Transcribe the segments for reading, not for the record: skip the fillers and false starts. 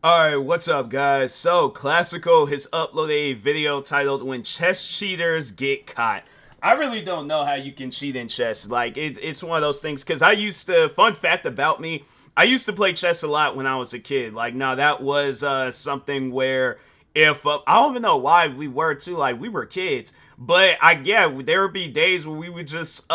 Alright, what's up guys? So, Classical has uploaded a video titled When Chess Cheaters Get Caught. I really don't know how you can cheat in chess. Like, it's one of those things, because fun fact about me, I used to play chess a lot when I was a kid. Like, now that was something where if, I don't even know why we were too, like, we were kids. But there would be days where we would just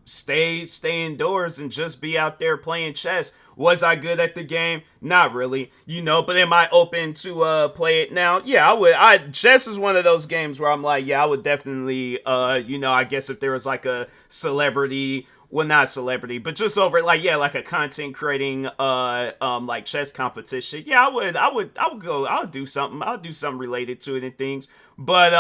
stay indoors and just be out there playing chess. Was I good at the game? Not really, but am I open to play it now? Yeah, I would. Chess is one of those games where I'm like, yeah, I would definitely I guess if there was like a celebrity, well, not a celebrity, but just over like a content creating like chess competition. Yeah, I would go. I'll do something. I'll do something related to it and things. But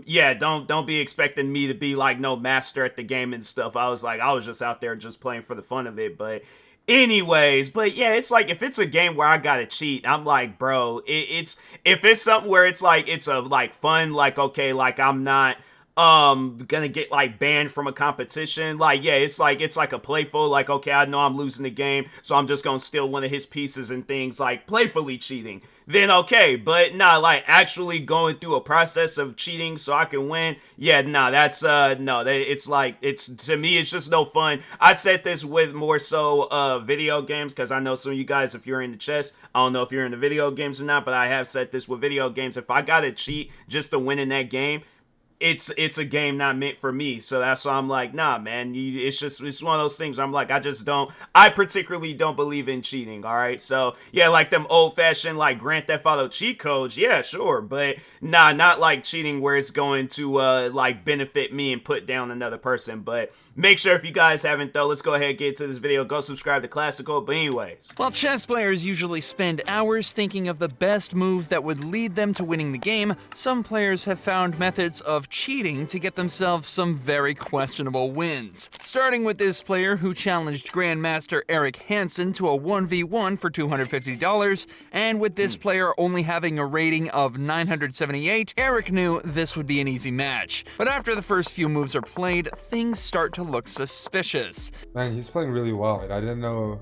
yeah, don't be expecting me to be like no master at the game and stuff. I was just out there just playing for the fun of it. But anyways, but yeah, it's like if it's a game where I gotta cheat, I'm like, bro, it's if it's something where it's like it's a like fun, like okay, like I'm not gonna get like banned from a competition, like yeah, it's like a playful, like okay, I know I'm losing the game, so I'm just gonna steal one of his pieces and things, like playfully cheating, then okay. But nah, like actually going through a process of cheating so I can win, yeah, nah, that's no, it's like, it's, to me, it's just no fun. I'd set this with more so video games, because I know some of you guys, if you're into chess, I don't know if you're into video games or not, but I have set this with video games. If I gotta cheat just to win in that game, it's a game not meant for me. So that's why I'm like, nah, man, it's one of those things where I'm like, I particularly don't believe in cheating. All right, so yeah, like them old-fashioned like Grand Theft Auto cheat codes, yeah, sure, but nah, not like cheating where it's going to like benefit me and put down another person. But make sure, if you guys haven't though, let's go ahead and get to this video. Go subscribe to Classical. But anyways, while chess players usually spend hours thinking of the best move that would lead them to winning the game, some players have found methods of cheating to get themselves some very questionable wins. Starting with this player who challenged Grandmaster Eric Hansen to a 1v1 for $250, and with this player only having a rating of 978, Eric knew this would be an easy match. But after the first few moves are played, things start to look suspicious. Man, he's playing really well. I didn't know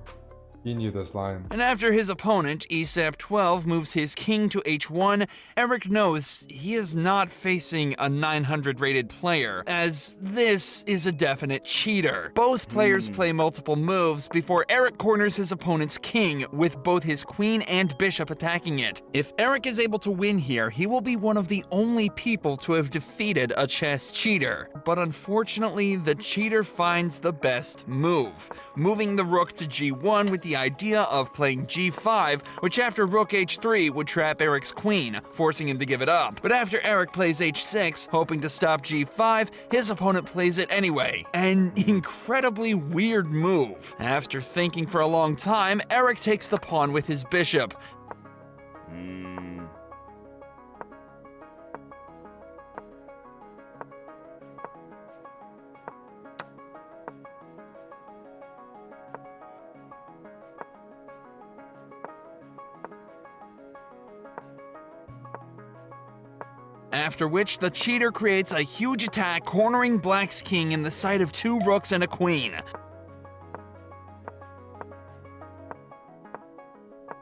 he knew this line. And after his opponent, ESAP-12, moves his king to h1, Eric knows he is not facing a 900 rated player, as this is a definite cheater. Both players play multiple moves before Eric corners his opponent's king, with both his queen and bishop attacking it. If Eric is able to win here, he will be one of the only people to have defeated a chess cheater. But unfortunately, the cheater finds the best move, moving the rook to g1 with the idea of playing g5, which after rook h3 would trap Eric's queen, forcing him to give it up. But after Eric plays h6, hoping to stop g5, his opponent plays it anyway. An incredibly weird move. After thinking for a long time, Eric takes the pawn with his bishop. After which, the cheater creates a huge attack, cornering Black's king in the sight of two rooks and a queen.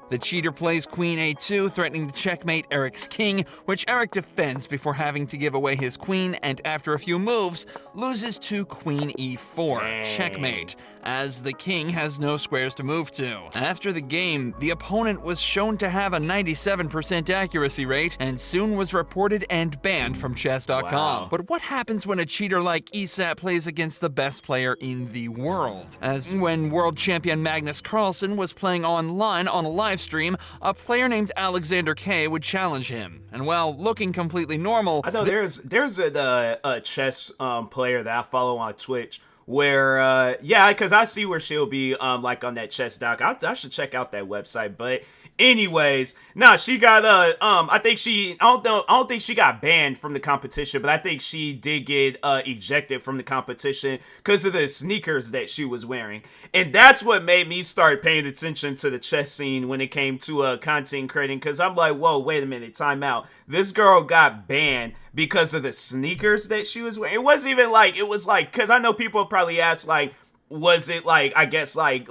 The cheater plays queen a2, threatening to checkmate Eric's king, which Eric defends before having to give away his queen, and after a few moves, loses to queen e4, checkmate, as the king has no squares to move to. After the game, the opponent was shown to have a 97% accuracy rate, and soon was reported and banned from chess.com. Wow. But what happens when a cheater like ESAP plays against the best player in the world? As when world champion Magnus Carlsen was playing online on a live stream, a player named Alexander K would challenge him, and while looking completely normal, I know there's a chess player that I follow on Twitch where yeah, because I see where she'll be like on that chess doc. I should check out that website. But anyways, nah, she got I don't think she got banned from the competition, but I think she did get ejected from the competition because of the sneakers that she was wearing. And that's what made me start paying attention to the chess scene when it came to content creating, because I'm like, whoa, wait a minute, time out. This girl got banned because of the sneakers that she was wearing. It wasn't even like, it was like, because I know people probably ask like, was it like, I guess like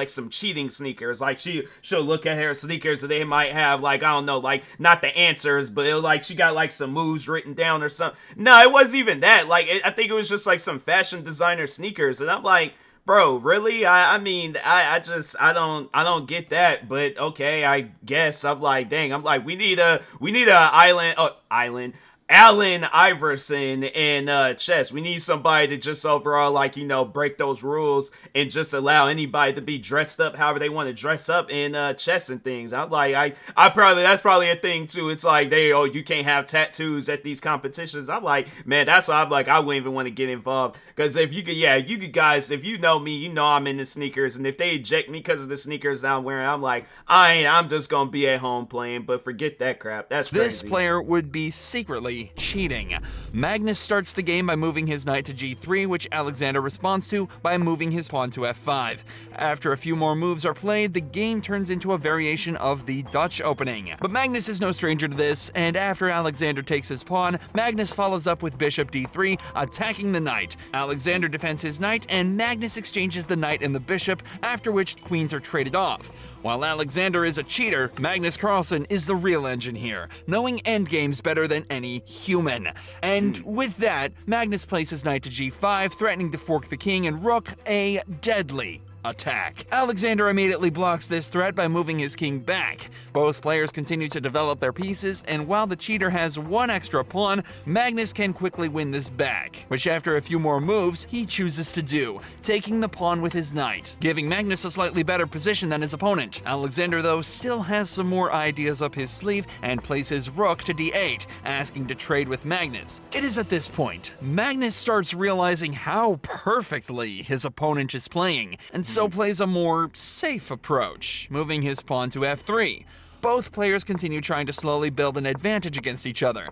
some cheating sneakers? Like she'll look at her sneakers and they might have like, I don't know, like not the answers, but like she got like some moves written down or something. No, it wasn't even that. Like I think it was just like some fashion designer sneakers, and I'm like, bro, really? I mean, I don't get that, but okay, I guess. I'm like, dang, I'm like, we need a Allen Iverson in chess. We need somebody to just overall, like, you know, break those rules and just allow anybody to be dressed up however they want to dress up in chess and things. I'm like, that's probably a thing too. It's like you can't have tattoos at these competitions. I'm like, man, that's why I'm like, I wouldn't even want to get involved, because if you could guys, if you know me, you know I'm into sneakers, and if they eject me because of the sneakers that I'm wearing, I'm like, I'm just gonna be at home playing. But forget that crap. That's crazy. This player would be secretly cheating. Magnus starts the game by moving his knight to g3, which Alexander responds to by moving his pawn to f5. After a few more moves are played, the game turns into a variation of the Dutch opening. But Magnus is no stranger to this, and after Alexander takes his pawn, Magnus follows up with bishop d3, attacking the knight. Alexander defends his knight, and Magnus exchanges the knight and the bishop, after which queens are traded off. While Alexander is a cheater, Magnus Carlsen is the real engine here, knowing endgames better than any human. And with that, Magnus places knight to g5, threatening to fork the king and rook, a deadly attack. Alexander immediately blocks this threat by moving his king back. Both players continue to develop their pieces, and while the cheater has one extra pawn, Magnus can quickly win this back, which after a few more moves, he chooses to do, taking the pawn with his knight, giving Magnus a slightly better position than his opponent. Alexander, though, still has some more ideas up his sleeve and places rook to d8, asking to trade with Magnus. It is at this point, Magnus starts realizing how perfectly his opponent is playing, and so plays a more safe approach, moving his pawn to f3. Both players continue trying to slowly build an advantage against each other,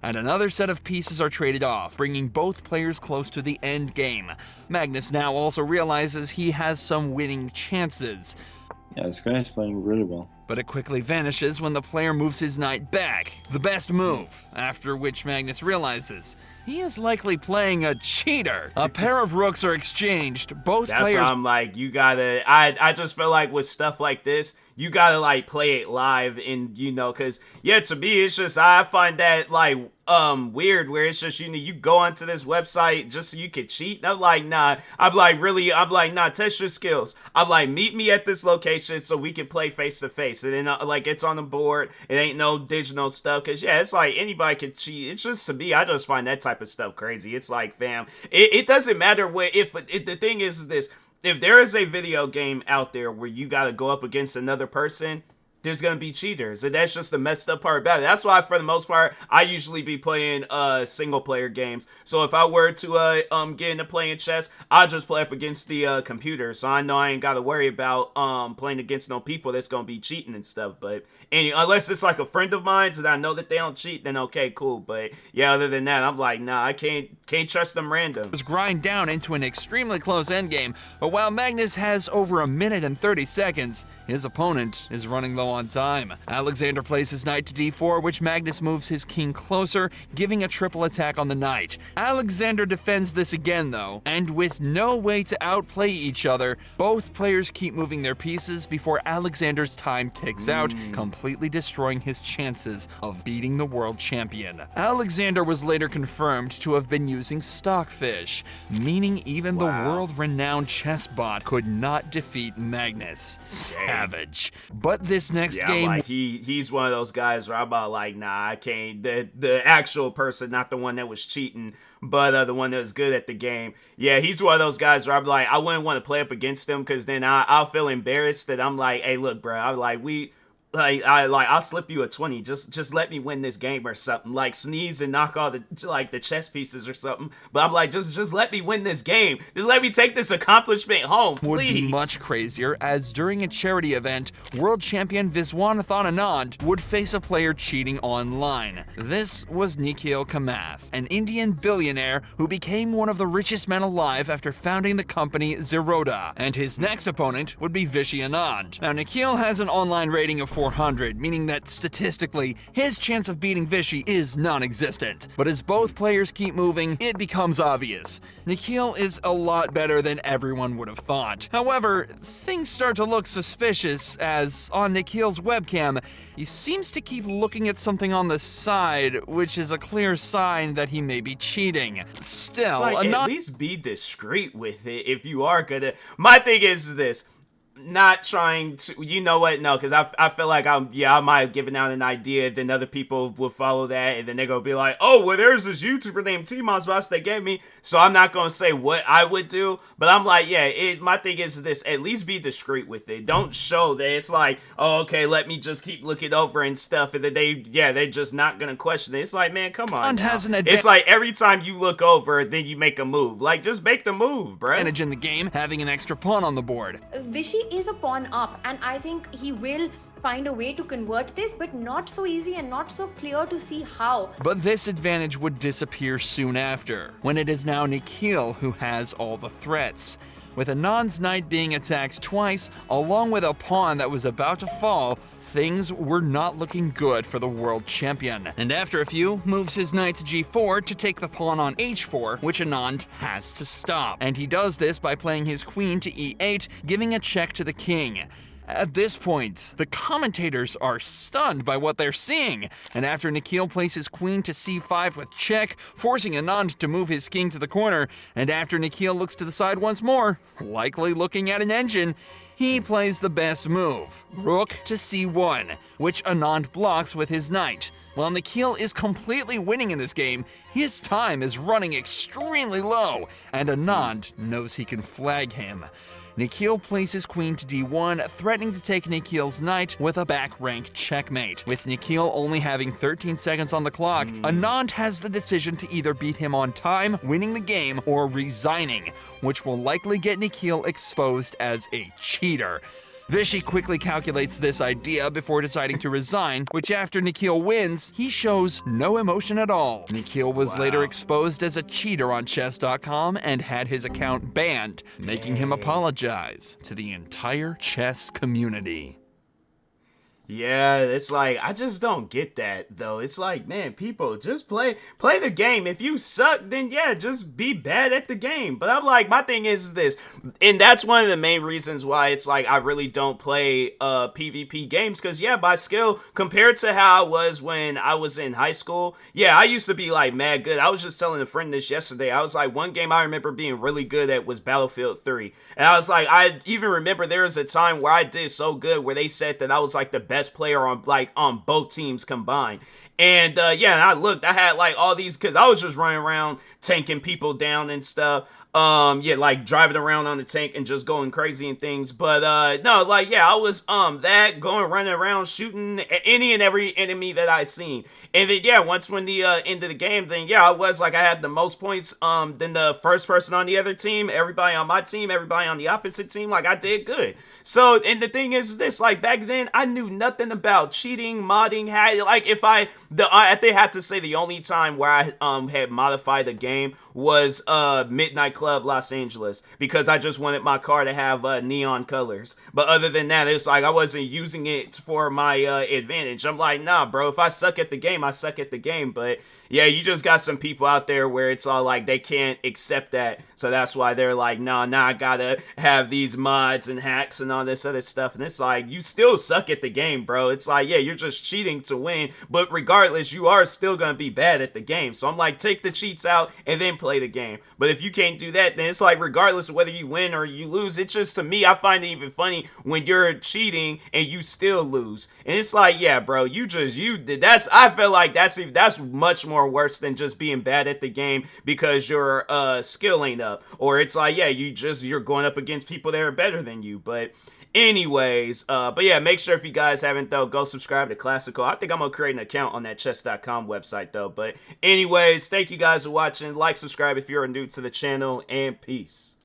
and another set of pieces are traded off, bringing both players close to the end game. Magnus now also realizes he has some winning chances. Yeah, this guy is playing really well. But it quickly vanishes when the player moves his knight back, the best move, after which Magnus realizes he is likely playing a cheater. A pair of rooks are exchanged, both That's players— why I'm like, you gotta, I just feel like with stuff like this, you gotta like play it live, and you know, cause yeah, to me, it's just, I find that like, weird, where it's just, you know, you go onto this website just so you could cheat. And I'm like, nah, nah, test your skills. I'm like, meet me at this location so we can play face to face. And then like, it's on the board, it ain't no digital stuff, cause yeah, it's like anybody can cheat. It's just, to me, I just find that type of stuff crazy. It's like, fam, it doesn't matter what, if the thing is this, if there is a video game out there where you gotta go up against another person, there's gonna be cheaters, and that's just the messed up part about it. That's why, for the most part, I usually be playing single player games. So if I were to get into playing chess, I'll just play up against the computer, so I know I ain't gotta worry about playing against no people that's gonna be cheating and stuff. But unless it's like a friend of mine that I know that they don't cheat, then okay, cool. But yeah, other than that, I'm like, nah, I can't trust them randoms. Grind down into an extremely close endgame, but while Magnus has over a minute and 30 seconds, his opponent is running low on time. Alexander plays his knight to d4, which Magnus moves his king closer, giving a triple attack on the knight. Alexander defends this again though, and with no way to outplay each other, both players keep moving their pieces before Alexander's time ticks out, completely destroying his chances of beating the world champion. Alexander was later confirmed to have been using stockfish, meaning even the world-renowned chess bot could not defeat Magnus. Savage. But this next game, like he's one of those guys where I'm about like, nah, I can't. The actual person, not the one that was cheating, but the one that was good at the game. Yeah, he's one of those guys where I'm like, I wouldn't want to play up against him, because then I'll feel embarrassed that I'm like, hey, look, bro, I'm like, I'll slip you a 20. Just let me win this game or something. Like, sneeze and knock all the chess pieces or something. But I'm like, just let me win this game. Just let me take this accomplishment home, please. Would be much crazier, as during a charity event, world champion Viswanathan Anand would face a player cheating online. This was Nikhil Kamath, an Indian billionaire who became one of the richest men alive after founding the company Zerodha. And his next opponent would be Vishy Anand. Now, Nikhil has an online rating of 400, meaning that statistically, his chance of beating Vishy is non-existent. But as both players keep moving, it becomes obvious. Nikhil is a lot better than everyone would have thought. However, things start to look suspicious as, on Nikhil's webcam, he seems to keep looking at something on the side, which is a clear sign that he may be cheating. Still, It's like, at least be discreet with it if you are gonna. My thing is this. Not trying to, you know what? No, because I feel like I might have given out an idea, then other people will follow that, and then they're gonna be like, oh, well, there's this YouTuber named TMossBoss they gave me, so I'm not gonna say what I would do, but I'm like, yeah, my thing is this, at least be discreet with it. Don't show that it's like, oh, okay, let me just keep looking over and stuff, and then they're just not gonna question it. It's like, man, come on. It's like every time you look over, then you make a move. Like, just make the move, bro. Advantage in the game, having an extra pawn on the board. Vishy is a pawn up, and I think he will find a way to convert this, but not so easy and not so clear to see how. But this advantage would disappear soon after, when it is now Nikhil who has all the threats. With Anand's knight being attacked twice, along with a pawn that was about to fall, things were not looking good for the world champion. And after a few, moves his knight to g4 to take the pawn on h4, which Anand has to stop. And he does this by playing his queen to e8, giving a check to the king. At this point, the commentators are stunned by what they're seeing, and after Nikhil places queen to c5 with check, forcing Anand to move his king to the corner, and after Nikhil looks to the side once more, likely looking at an engine, he plays the best move, rook to c1, which Anand blocks with his knight. While Nikhil is completely winning in this game, his time is running extremely low, and Anand knows he can flag him. Nikhil places queen to d1, threatening to take Nikhil's knight with a back rank checkmate. With Nikhil only having 13 seconds on the clock, Anand has the decision to either beat him on time, winning the game, or resigning, which will likely get Nikhil exposed as a cheater. Vishy quickly calculates this idea before deciding to resign, which after Nikhil wins, he shows no emotion at all. Nikhil was later exposed as a cheater on chess.com and had his account banned, making him apologize to the entire chess community. Yeah, it's like, I just don't get that, though. It's like, man, people, just play the game. If you suck, then yeah, just be bad at the game. But I'm like, my thing is this, and that's one of the main reasons why it's like I really don't play PvP games, because yeah, by skill, compared to how I was when I was in high school, yeah, I used to be like mad good. I was just telling a friend this yesterday. I was like, one game I remember being really good at was Battlefield 3. And I was like, I even remember there was a time where I did so good where they said that I was like the best player on both teams combined. And yeah, and I looked, I had like all these, because I was just running around tanking people down and stuff. Yeah, like driving around on the tank and just going crazy and things. But no, like yeah, I was that running around shooting any and every enemy that I seen. And then yeah, once when the end of the game, then yeah, I was like, I had the most points than the first person on the other team, everybody on my team, everybody on the opposite team. Like I did good. So, and the thing is this, like back then I knew nothing about cheating, modding, like if I think I had to say the only time where I had modified a game was Midnight Club Los Angeles, because I just wanted my car to have neon colors. But other than that, it's like I wasn't using it for my advantage. I'm like, nah, bro, if I suck at the game, I suck at the game. But yeah, you just got some people out there where it's all like they can't accept that, so that's why they're like, nah, I gotta have these mods and hacks and all this other stuff. And it's like, you still suck at the game, bro. It's like, yeah, you're just cheating to win, but regardless, you are still gonna be bad at the game. So I'm like, take the cheats out and then play the game. But if you can't do that, then it's like, regardless of whether you win or you lose, it's just, to me, I find it even funny when you're cheating and you still lose. And it's like, yeah, bro, I feel like that's much more worse than just being bad at the game because your skill ain't up. Or it's like, yeah, you're going up against people that are better than you. But anyways, but yeah, make sure if you guys haven't though, go subscribe to Classical. I think I'm gonna create an account on that chess.com website though. But anyways, thank you guys for watching. Like, subscribe if you're new to the channel, and peace.